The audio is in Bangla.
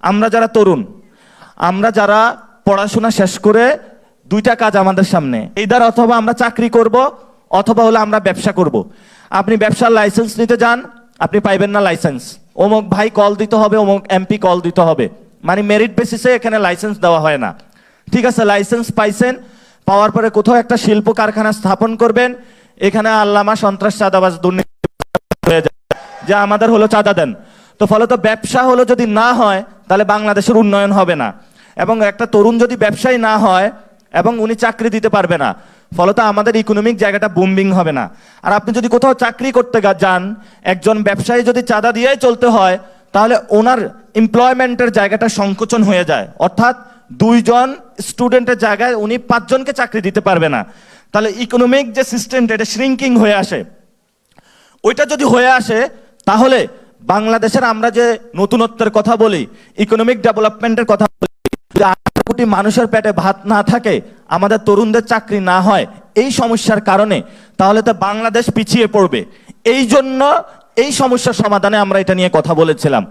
আমরা যারা তরুণ, আমরা যারা পড়াশোনা শেষ করে দুইটা কাজ আমাদের সামনে, এইদার অথবা আমরা চাকরি করব অথবা হলো আমরা ব্যবসা করব। আপনি ব্যবসার লাইসেন্স নিতে যান, আপনি পাইবেন না লাইসেন্স। অমুক ভাই কল দিতে হবে, অমুক এমপি কল দিতে হবে, মানে মেরিট বেসিসে এখানে লাইসেন্স দেওয়া হয় না। ঠিক আছে, লাইসেন্স পাইছেন, পাওয়ার পরে কোথাও একটা শিল্প কারখানা স্থাপন করবেন, এখানে আল্লামা সন্ত্রাস চাঁদাবাজ দুর্নীতি হয়ে যায় যে আমাদের হলো চাঁদা দেন। তো ফলত ব্যবসা হলো যদি না হয় তাহলে বাংলাদেশের উন্নয়ন হবে না, এবং একটা তরুণ যদি ব্যবসায়ী না হয় এবং উনি চাকরি দিতে পারবে না, ফলত আমাদের ইকোনমিক জায়গাটা বুমিং হবে না। আর আপনি যদি কোথাও চাকরি করতে যান, একজন ব্যবসায়ী যদি চাঁদা দিয়েই চলতে হয়, তাহলে ওনার এমপ্লয়মেন্টের জায়গাটা সংকোচন হয়ে যায়, অর্থাৎ দুইজন স্টুডেন্টের জায়গায় উনি 5 জনকে চাকরি দিতে পারবে না। তাহলে ইকোনমিক যে সিস্টেমটা এটা শ্রিঙ্কিং হয়ে আসে। ওইটা যদি হয়ে আসে তাহলে বাংলাদেশের আমরা যে নতুনত্বের কথা বলি, ইকোনমিক ডেভেলপমেন্টের কথা বলি, 8 কোটি মানুষের পেটে ভাত না থাকে, আমাদের তরুণদের চাকরি না হয় এই সমস্যার কারণে, তাহলে তো বাংলাদেশ পিছিয়ে পড়বে। এই জন্য এই সমস্যার সমাধানে আমরা এটা নিয়ে কথা বলেছিলাম।